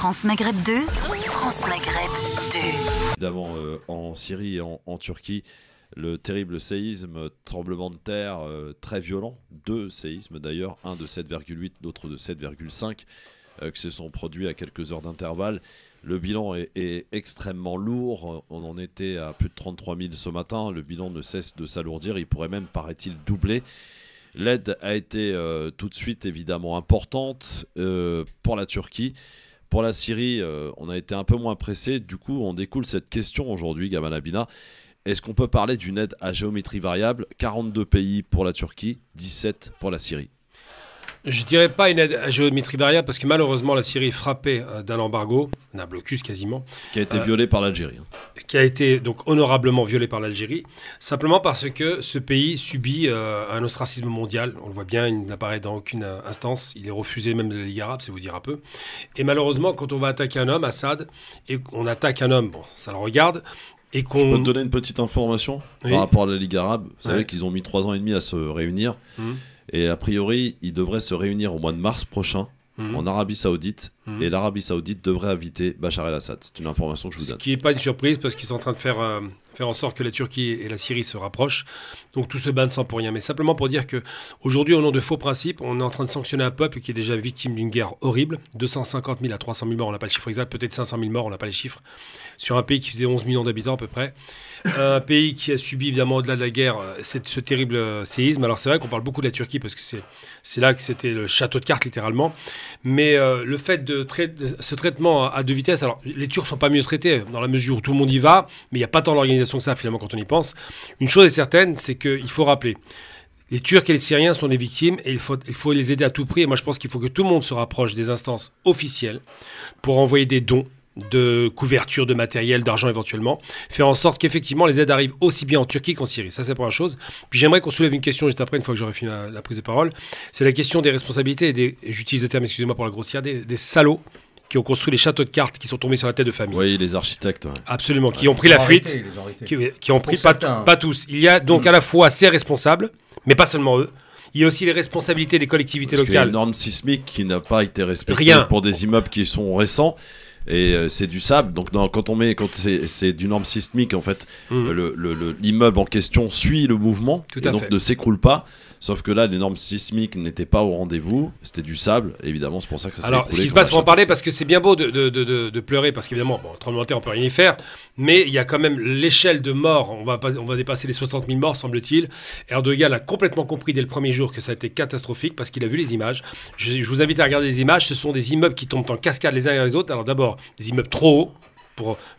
France Maghreb 2, France Maghreb 2. Évidemment, en Syrie et en Turquie, le terrible séisme, tremblement de terre très violent, 2 séismes d'ailleurs, un de 7,8, l'autre de 7,5, qui se sont produits à quelques heures d'intervalle. Le bilan est extrêmement lourd, on en était à plus de 33 000 ce matin, le bilan ne cesse de s'alourdir, il pourrait même, paraît-il, doubler. L'aide a été tout de suite évidemment importante pour la Turquie. Pour la Syrie, on a été un peu moins pressé. Du coup, on découle cette question aujourd'hui, Gamal Abina. Est-ce qu'on peut parler d'une aide à géométrie variable? 42 pays pour la Turquie, 17 pour la Syrie. Je dirais pas une aide à géométrie variable parce que malheureusement la Syrie est frappée d'un embargo, d'un blocus quasiment. Qui a été violé par l'Algérie. Qui a été donc honorablement violé par l'Algérie, simplement parce que ce pays subit un ostracisme mondial. On le voit bien, il n'apparaît dans aucune instance. Il est refusé même de la Ligue arabe, c'est vous dire un peu. Et malheureusement, quand on va attaquer un homme, Assad, et on attaque un homme, bon, ça le regarde. Et Je peux te donner une petite information par rapport à la Ligue arabe. Vous savez qu'ils ont mis 3 ans et demi à se réunir. Et a priori, ils devraient se réunir au mois de mars prochain en Arabie Saoudite. Et l'Arabie Saoudite devrait inviter Bachar el-Assad. C'est une information que je vous donne. Ce qui n'est pas une surprise parce qu'ils sont en train de faire en sorte que la Turquie et la Syrie se rapprochent. Donc tout ce bain de sang pour rien. Mais simplement pour dire qu'aujourd'hui, au nom de faux principes, on est en train de sanctionner un peuple qui est déjà victime d'une guerre horrible. 250 000 à 300 000 morts, on n'a pas le chiffre exact. Peut-être 500 000 morts, on n'a pas les chiffres. Sur un pays qui faisait 11 millions d'habitants à peu près. Un pays qui a subi évidemment au-delà de la guerre ce terrible séisme. Alors c'est vrai qu'on parle beaucoup de la Turquie parce que c'est là que c'était le château de cartes littéralement. Mais le fait de ce traitement à 2 vitesses, alors les Turcs ne sont pas mieux traités dans la mesure où tout le monde y va, mais il n'y a pas tant d'organisation que ça finalement quand on y pense. Une chose est certaine, c'est qu'il faut rappeler, les Turcs et les Syriens sont des victimes et il faut les aider à tout prix. Et moi je pense qu'il faut que tout le monde se rapproche des instances officielles pour envoyer des dons de couverture, de matériel, d'argent éventuellement, faire en sorte qu'effectivement les aides arrivent aussi bien en Turquie qu'en Syrie. Ça, c'est la première chose. Puis j'aimerais qu'on soulève une question juste après, une fois que j'aurai fini la prise de parole. C'est la question des responsabilités et j'utilise le terme, excusez-moi pour la grossière, des salauds qui ont construit les châteaux de cartes qui sont tombés sur la tête de famille. Oui, les architectes. Ouais. Absolument, qui ont pris la fuite. Qui ont pris, pas tous. Il y a donc à la fois ces responsables, mais pas seulement eux. Il y a aussi les responsabilités des collectivités locales. Il y a une norme sismique qui n'a pas été respectée pour des immeubles qui sont récents. Et c'est du sable, donc quand c'est du norme sismique, en fait, l'immeuble en question suit le mouvement, et donc ne s'écroule pas. Sauf que là, les normes sismiques n'étaient pas au rendez-vous, c'était du sable, évidemment, c'est pour ça que ça s'est écroulé. Alors, ce qui se passe, pour en parler, parce que c'est bien beau de pleurer, parce qu'évidemment, tremblement de terre, on peut rien y faire, mais il y a quand même l'échelle de morts, on va dépasser les 60 000 morts, semble-t-il. Erdogan a complètement compris dès le premier jour que ça a été catastrophique, parce qu'il a vu les images. Je vous invite à regarder les images, ce sont des immeubles qui tombent en cascade les uns et les autres. Alors d'abord, des immeubles trop hauts,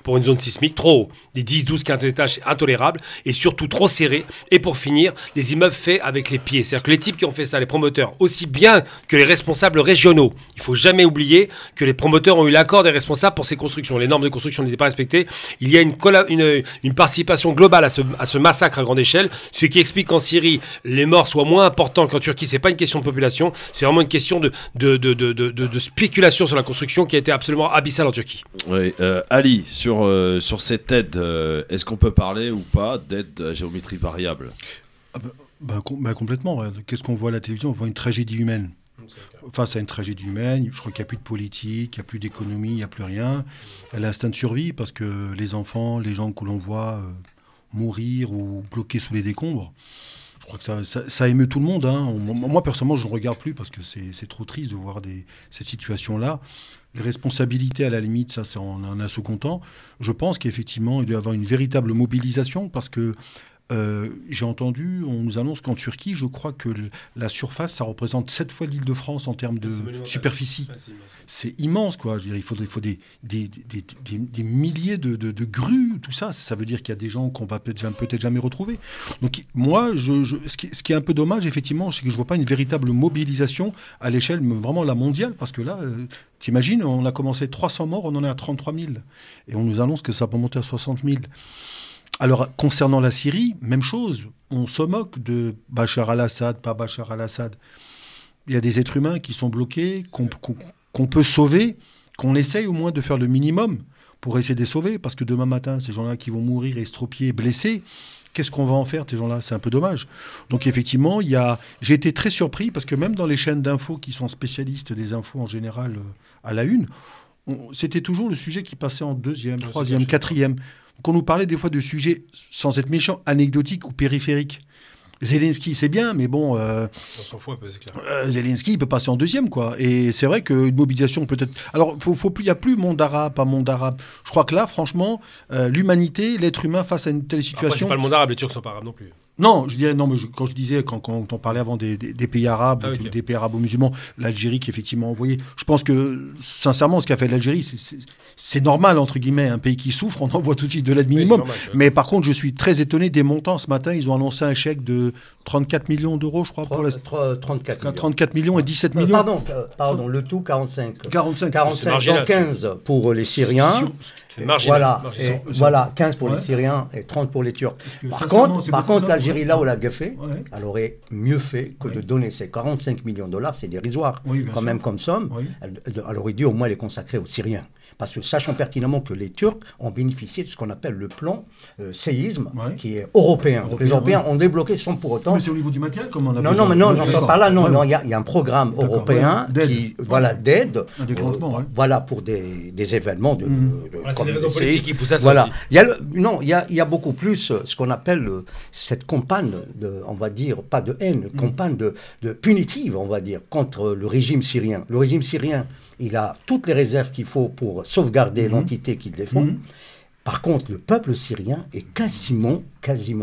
pour une zone sismique, trop haut. Des 10, 12, 15 étages, c'est intolérable. Et surtout trop serré. Et pour finir, des immeubles faits avec les pieds. C'est-à-dire que les types qui ont fait ça, les promoteurs, aussi bien que les responsables régionaux, il ne faut jamais oublier que les promoteurs ont eu l'accord des responsables pour ces constructions. Les normes de construction n'étaient pas respectées. Il y a une participation globale à ce massacre à grande échelle, ce qui explique qu'en Syrie, les morts soient moins importants qu'en Turquie. Ce n'est pas une question de population, c'est vraiment une question de spéculation sur la construction qui a été absolument abyssale en Turquie. Oui, Ali, sur cette aide, est-ce qu'on peut parler ou pas d'aide à géométrie variable? Complètement. Qu'est-ce qu'on voit à la télévision? On voit une tragédie humaine. Face à une tragédie humaine, je crois qu'il n'y a plus de politique, il n'y a plus d'économie, il n'y a plus rien. L'instinct de survie, parce que les enfants, les gens que l'on voit mourir ou bloqués sous les décombres, je crois que ça émeut tout le monde. Hein. Moi, personnellement, je ne regarde plus parce que c'est trop triste de voir cette situation-là. Les responsabilités, à la limite, ça, c'est en un second temps. Je pense qu'effectivement, il doit y avoir une véritable mobilisation parce que j'ai entendu, on nous annonce qu'en Turquie, je crois que la surface, ça représente 7 fois l'Île-de-France en termes de superficie. C'est immense, quoi. Je veux dire, il faut des milliers de grues, tout ça. Ça veut dire qu'il y a des gens qu'on va peut-être jamais retrouver. Donc moi, ce qui est un peu dommage, effectivement, c'est que je ne vois pas une véritable mobilisation à l'échelle vraiment la mondiale, parce que là... T'imagines, on a commencé 300 morts, on en est à 33 000. Et on nous annonce que ça peut monter à 60 000. Alors, concernant la Syrie, même chose. On se moque de Bachar al-Assad, pas Bachar al-Assad. Il y a des êtres humains qui sont bloqués, qu'on peut sauver, qu'on essaye au moins de faire le minimum pour essayer de les sauver. Parce que demain matin, ces gens-là qui vont mourir estropiés, blessés, qu'est-ce qu'on va en faire, ces gens-là? C'est un peu dommage. Donc effectivement, j'ai été très surpris parce que même dans les chaînes d'infos qui sont spécialistes des infos en général à la une, c'était toujours le sujet qui passait en deuxième, troisième, quatrième. Donc on nous parlait des fois de sujets, sans être méchant, anecdotiques ou périphériques. Zelensky, c'est bien, mais bon... on s'en fout un peu, c'est clair. Zelensky, il peut passer en deuxième, quoi. Et c'est vrai qu'une mobilisation peut-être... Alors, il n'y a plus monde arabe, pas monde arabe. Je crois que là, franchement, l'humanité, l'être humain face à une telle situation... Après, c'est pas le monde arabe, les Turcs sont pas arabes non plus. Non, je dirais, non, mais quand je disais, quand on parlait avant des pays arabes, okay. des pays arabo-musulmans, l'Algérie qui est effectivement envoyée, je pense que, sincèrement, ce qu'a fait l'Algérie, c'est normal, entre guillemets, un pays qui souffre, on envoie tout de suite de l'aide minimum. Oui, normal, mais par contre, je suis très étonné des montants. Ce matin, ils ont annoncé un chèque de 34 millions d'euros, je crois. 34 millions et 17 millions. Pardon, le tout 45. 45 donc 15 pour les Syriens. Voilà, 15 pour les Syriens et 30 pour les Turcs. Par contre, l'Algérie, là où l'a fait, elle aurait mieux fait que de donner ces 45 millions de dollars, c'est dérisoire, quand même comme somme. Oui. Elle aurait dû au moins les consacrer aux Syriens. Parce que sachant pertinemment que les Turcs ont bénéficié de ce qu'on appelle le plan séisme, qui est européen. Les Européens ont débloqué sans pour autant... Mais c'est au niveau du matériel, comme on a Non, j'entends pas là. Non, il y a un programme européen d'aide, voilà, pour des événements de c'est les raisons politiques qui poussent à ça voilà. aussi. Il y a beaucoup plus ce qu'on appelle cette campagne on va dire, pas de haine, campagne de punitive, on va dire, contre le régime syrien. Le régime syrien, il a toutes les réserves qu'il faut pour sauvegarder l'entité qu'il défend. Par contre, le peuple syrien est quasiment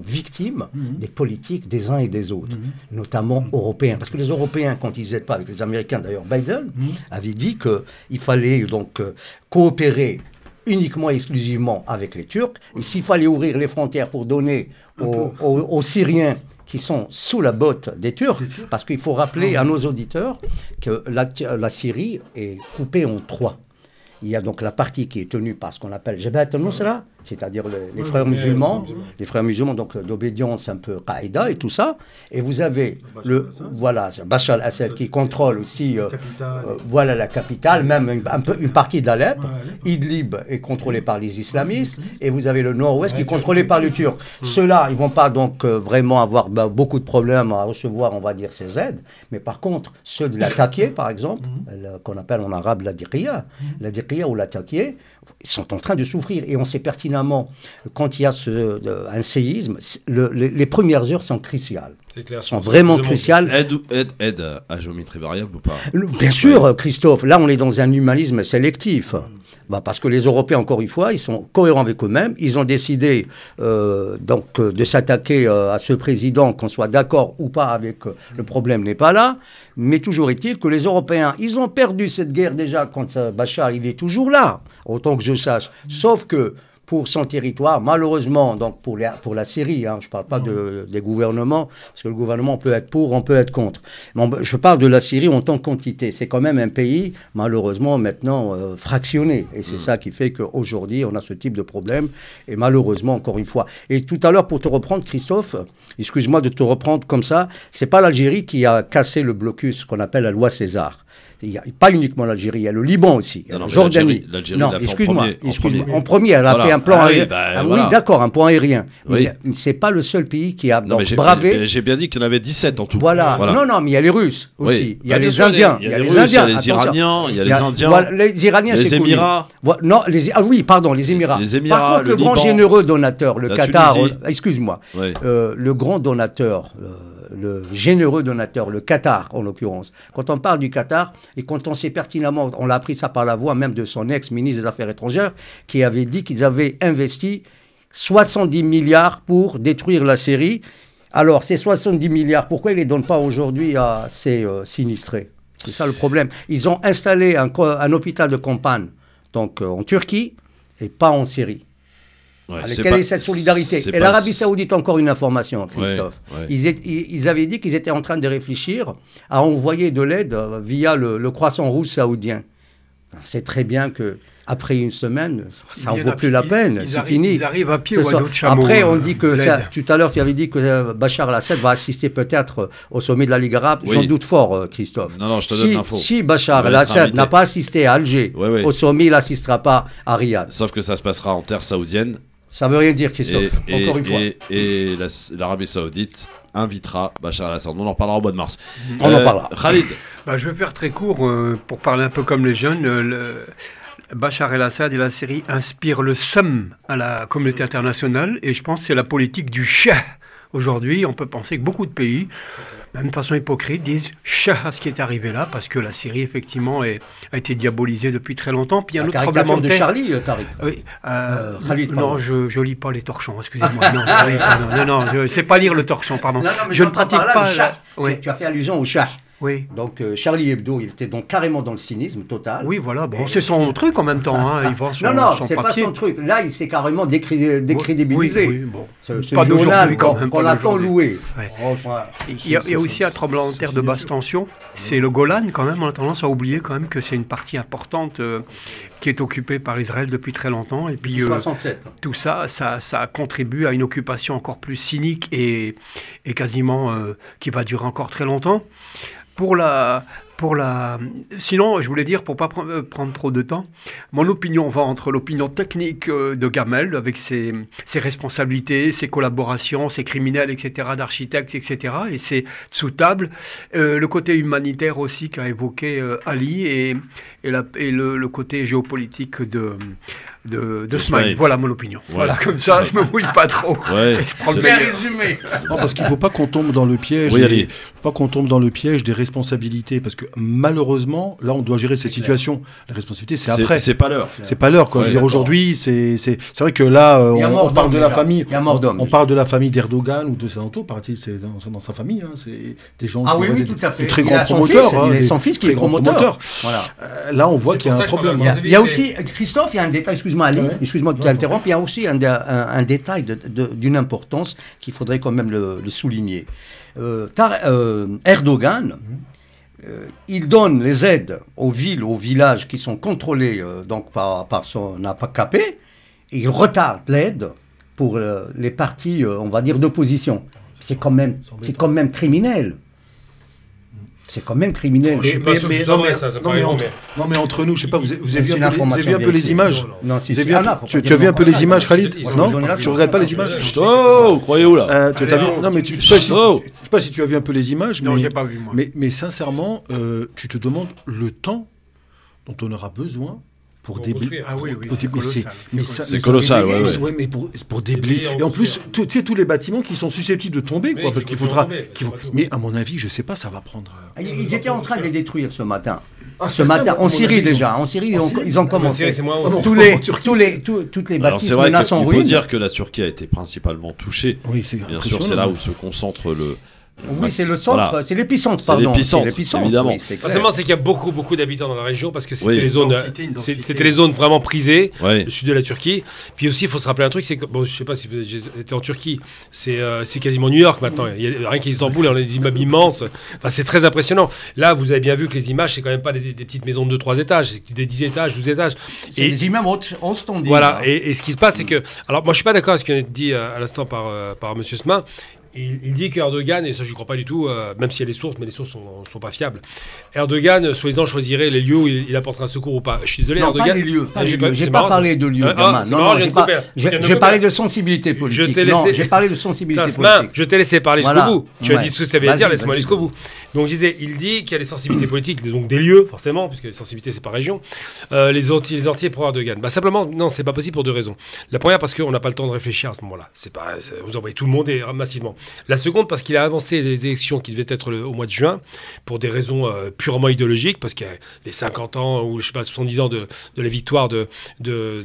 victime des politiques des uns et des autres, notamment européens. Parce que les Européens, quand ils n'aident pas avec les Américains, d'ailleurs Biden avait dit qu'il fallait donc coopérer uniquement et exclusivement avec les Turcs. Et s'il fallait ouvrir les frontières pour donner aux Syriens qui sont sous la botte des Turcs, parce qu'il faut rappeler à nos auditeurs que la Syrie est coupée en trois. Il y a donc la partie qui est tenue par ce qu'on appelle Jabhat al-Nusra, c'est-à-dire les frères musulmans, donc d'obédience un peu Qaïda et tout ça. Et vous avez Bachar al-Assad qui contrôle aussi la capitale, même une partie d'Alep. Idlib est contrôlé par les islamistes. Et vous avez le nord-ouest qui est contrôlé par les Turcs. Ceux-là, ils ne vont pas donc vraiment avoir beaucoup de problèmes à recevoir, on va dire, ces aides. Mais par contre, ceux de l'attaqué, par exemple, qu'on appelle en arabe la Diriyah ou l'attaqué, ils sont en train de souffrir. Et on sait pertinemment, quand il y a un séisme, les premières heures sont cruciales. Sont vraiment cruciales. Aide à géométrie variable ou pas? Bien sûr, Christophe. Là, on est dans un humanisme sélectif. Parce que les Européens, encore une fois, ils sont cohérents avec eux-mêmes. Ils ont décidé de s'attaquer à ce président, qu'on soit d'accord ou pas avec le problème n'est pas là. Mais toujours est-il que les Européens, ils ont perdu cette guerre déjà contre Bachar. Il est toujours là, autant que je sache. Sauf que pour son territoire, malheureusement, donc pour la Syrie, je ne parle pas des gouvernements, parce que le gouvernement peut être pour, on peut être contre. Mais je parle de la Syrie en tant qu'entité. C'est quand même un pays, malheureusement, maintenant fractionné. Et c'est ça qui fait qu'aujourd'hui, on a ce type de problème. Et malheureusement, encore une fois. Et tout à l'heure, pour te reprendre, Christophe, excuse-moi de te reprendre comme ça, c'est pas l'Algérie qui a cassé le blocus qu'on appelle la loi César. Il n'y a pas uniquement l'Algérie, il y a le Liban aussi, il y a la Jordanie. Non, excuse-moi. En premier, elle a fait un plan aérien. Oui, d'accord, un plan aérien. Oui. Mais ce n'est pas le seul pays qui a bravé. J'ai bien dit qu'il y en avait 17 en tout. Voilà. Non, mais il y a les Russes aussi. Oui. Il y a les Indiens. Il y a les Russes, il y a les Iraniens, il y a les Indiens. Les Iraniens, c'est les Émirats. Non, les Émirats. Les Émirats, par contre, le grand généreux donateur, le Qatar, excuse-moi, le grand donateur, le généreux donateur, le Qatar en l'occurrence. Quand on parle du Qatar, et quand on sait pertinemment, on l'a appris ça par la voix même de son ex-ministre des Affaires étrangères, qui avait dit qu'ils avaient investi 70 milliards pour détruire la Syrie. Alors, ces 70 milliards, pourquoi ils ne les donnent pas aujourd'hui à ces sinistrés? C'est ça le problème. Ils ont installé un hôpital de campagne donc, en Turquie et pas en Syrie. Quelle est cette solidarité? Et l'Arabie Saoudite, encore une information, Christophe. Ils avaient dit qu'ils étaient en train de réfléchir à envoyer de l'aide via le Croissant Rouge saoudien. C'est très bien qu'après une semaine, ça n'en vaut plus la peine, c'est fini. Ils arrivent à pied ou à dos de chameau. Après, on dit que, tout à l'heure, tu avais dit que Bachar al-Assad va assister peut-être au sommet de la Ligue arabe. J'en doute fort, Christophe. Non, je te donne l'info. Si Bachar al-Assad n'a pas assisté à Alger, au sommet, il n'assistera pas à Riyad. Sauf que ça se passera en terre saoudienne. Ça veut rien dire, Christophe, encore une fois. Et l'Arabie Saoudite invitera Bachar al-Assad. On en reparlera au mois de mars. On en parlera. Khalid. Je vais faire très court pour parler un peu comme les jeunes. Bachar el-Assad et la Syrie inspirent le seum à la communauté internationale et je pense que c'est la politique du Shah. Aujourd'hui, on peut penser que beaucoup de pays, même de façon hypocrite, disent Shah à ce qui est arrivé là, parce que la Syrie, effectivement, a été diabolisée depuis très longtemps. Puis il y a un autre tremblement de terre. Charlie, Tariq. Oui, Khalid, non, je lis pas les torchons, excusez-moi. Non, je ne sais pas lire le torchon, pardon. Non, je ne pratique pas. Oui. Tu as fait allusion au Shah. Oui. Donc Charlie Hebdo, il était donc carrément dans le cynisme total. Oui, voilà. Bon, c'est son truc en même temps. Hein. Il vend son, non, son c'est papier. pas son truc. Là, il s'est carrément décrédibilisé. Oui, bon. Ce Pas journal quand même, qu'on a tant loué. Ouais. Enfin, il y a aussi un tremblement de terre de basse tension. C'est le Golan, quand même. On a tendance à oublier quand même que c'est une partie importante qui est occupée par Israël depuis très longtemps. Et puis 67. Tout ça contribue à une occupation encore plus cynique et quasiment qui va durer encore très longtemps. Sinon, je voulais dire, pour ne pas prendre trop de temps, mon opinion va entre l'opinion technique de Gamel, avec ses responsabilités, ses collaborations, ses criminels, etc., d'architectes, etc., et c'est sous-table. Le côté humanitaire aussi qu'a évoqué Ali, et le côté géopolitique de Smaïl. Voilà mon opinion. Ouais. Voilà, comme ça, je me mouille pas trop. Ouais, je prends le bien résumé. Non, parce qu'il ne faut pas qu'on tombe dans le piège. Pas qu'on tombe dans le piège des responsabilités, parce que malheureusement, là, on doit gérer cette situation. La responsabilité, c'est après. C'est pas l'heure. C'est pas l'heure, quoi. Ouais, je veux dire, aujourd'hui, c'est vrai que là, on parle de la famille. Il y a mort d'homme. On parle de la famille d'Erdogan ou de ses entours. C'est dans sa famille. Hein, c'est des gens. Ah oui, tout à fait. Des très grands promoteurs. Il est son fils qui est promoteur. Voilà. Là, on voit qu'il y a un problème. Il y a aussi, Christophe, il y a un détail, excuse-moi Ali, excuse-moi de t'interrompre, il y a aussi un détail d'une importance qu'il faudrait quand même le souligner. Erdogan, il donne les aides aux villes, aux villages qui sont contrôlés donc par son AKP, et il retarde l'aide pour les partis, on va dire, d'opposition. C'est quand même criminel. C'est quand même criminel. Non, mais entre nous, je sais pas, vous avez vu un peu les images? Non, si, tu as vu un peu les images, Khalid? Non, tu regardes pas les images? Oh, croyez-vous là? Non, mais je sais pas si tu as vu un peu les images. Non, j'ai pas vu moi. Mais sincèrement, tu te demandes le temps dont on aura besoin pour déblayer. Ah oui, c'est colossal. Ouais, mais pour déblayer. Et en plus, tu sais, tous les bâtiments qui sont susceptibles de tomber, quoi, parce qu'il faudra. Mais à mon avis, je sais pas, ça va prendre. Ils étaient en train de les détruire ce matin. En Syrie déjà. En Syrie, ils ont commencé. Toutes les bâtisses menacent en ruine. Il faut dire que la Turquie a été principalement touchée. Bien sûr, c'est là où se concentre le. Oui, c'est le centre, voilà. C'est l'épicentre, pardon. C'est l'épicentre, évidemment. Oui, seulement, c'est qu'il y a beaucoup d'habitants dans la région parce que c'était les zones vraiment prisées, le sud de la Turquie. Puis aussi, il faut se rappeler un truc, c'est que, bon, je sais pas si vous étiez en Turquie, c'est quasiment New York maintenant. Il y a rien qu'Istanbul, on a des immeubles immenses. Enfin, c'est très impressionnant. Là, vous avez bien vu que les images, c'est quand même pas des petites maisons de 2-3 étages, c'est des 10 étages, 12 étages. C'est des immeubles hautes. Voilà, et ce qui se passe, c'est que. Alors, moi, je suis pas d'accord avec ce qui a été dit à l'instant par M. Sma. Il dit qu'Erdogan, et ça je ne crois pas du tout, même s'il y a des sources, mais les sources ne sont pas fiables. Erdogan, soi-disant, choisirait les lieux où il apportera un secours ou pas. Je suis désolé, non, Erdogan. Pas les lieux. J'ai pas parlé de lieux, gamin. J'ai parlé de sensibilité politique. J'ai parlé de sensibilité politique. Je t'ai laissé parler jusqu'au bout. Tu as dit tout ce que tu avais à dire, laisse-moi jusqu'au bout. Donc je disais, il dit qu'il y a des sensibilités politiques, donc des lieux, forcément, puisque les sensibilités, c'est par région. Les entiers pour Erdogan. Simplement, non, c'est pas possible pour deux raisons. La première, parce qu'on n'a pas le temps de réfléchir à ce moment-là. Vous envoyez tout le monde et massivement. La seconde, parce qu'il a avancé les élections qui devaient être au mois de juin, pour des raisons purement idéologiques, parce qu'il y a les 50 ans, ou je sais pas, 70 ans de la victoire des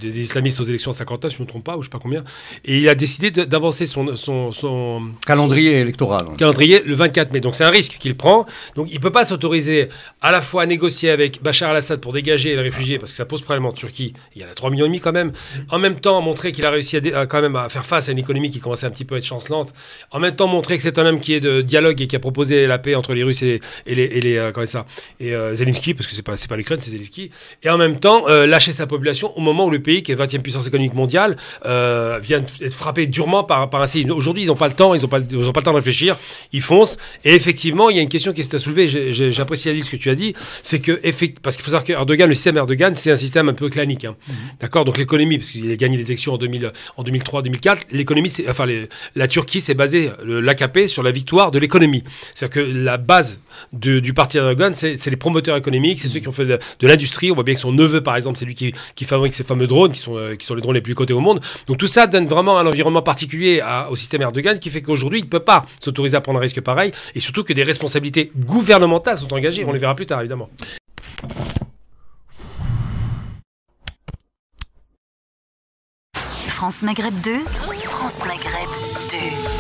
islamistes aux élections à 59, je ne me trompe pas, ou je sais pas combien. Et il a décidé d'avancer son calendrier électoral. Calendrier le 24 mai. Donc c'est un risque qu'il prend. Donc il ne peut pas s'autoriser à la fois à négocier avec Bachar el-Assad pour dégager les réfugiés, parce que ça pose problème en Turquie. Il y en a 3,5 millions quand même. En même temps, montrer qu'il a réussi quand même à faire face à une économie qui commençait un petit peu à être chancelante. En même temps, montrer que c'est un homme qui est de dialogue et qui a proposé la paix entre les Russes et Zelensky, parce que c'est pas l'Ukraine, c'est Zelensky. Et en même temps, lâcher sa population au moment où le pays, qui est 20e puissance économique mondiale, vient d'être frappé durement par un séisme. Aujourd'hui, ils n'ont pas le temps, ils n'ont pas le temps de réfléchir. Ils foncent. Et effectivement, il y a une question qui s'est à soulever. J'apprécie Ali ce que tu as dit, c'est que parce qu'il faut savoir qu'Erdogan, le système Erdogan, c'est un système un peu clanique. Hein. D'accord. Donc l'économie, parce qu'il a gagné des élections en 2003, 2004, l'économie, la Turquie, c'est basé l'AKP sur la victoire de l'économie. C'est-à-dire que la base du parti Erdogan, c'est les promoteurs économiques, c'est ceux qui ont fait de l'industrie. On voit bien que son neveu, par exemple, c'est lui qui fabrique ces fameux drones, qui sont les drones les plus cotés au monde. Donc tout ça donne vraiment un environnement particulier au système Erdogan qui fait qu'aujourd'hui, il ne peut pas s'autoriser à prendre un risque pareil, et surtout que des responsabilités gouvernementales sont engagées. On les verra plus tard, évidemment. France Maghreb 2, France Maghreb 2.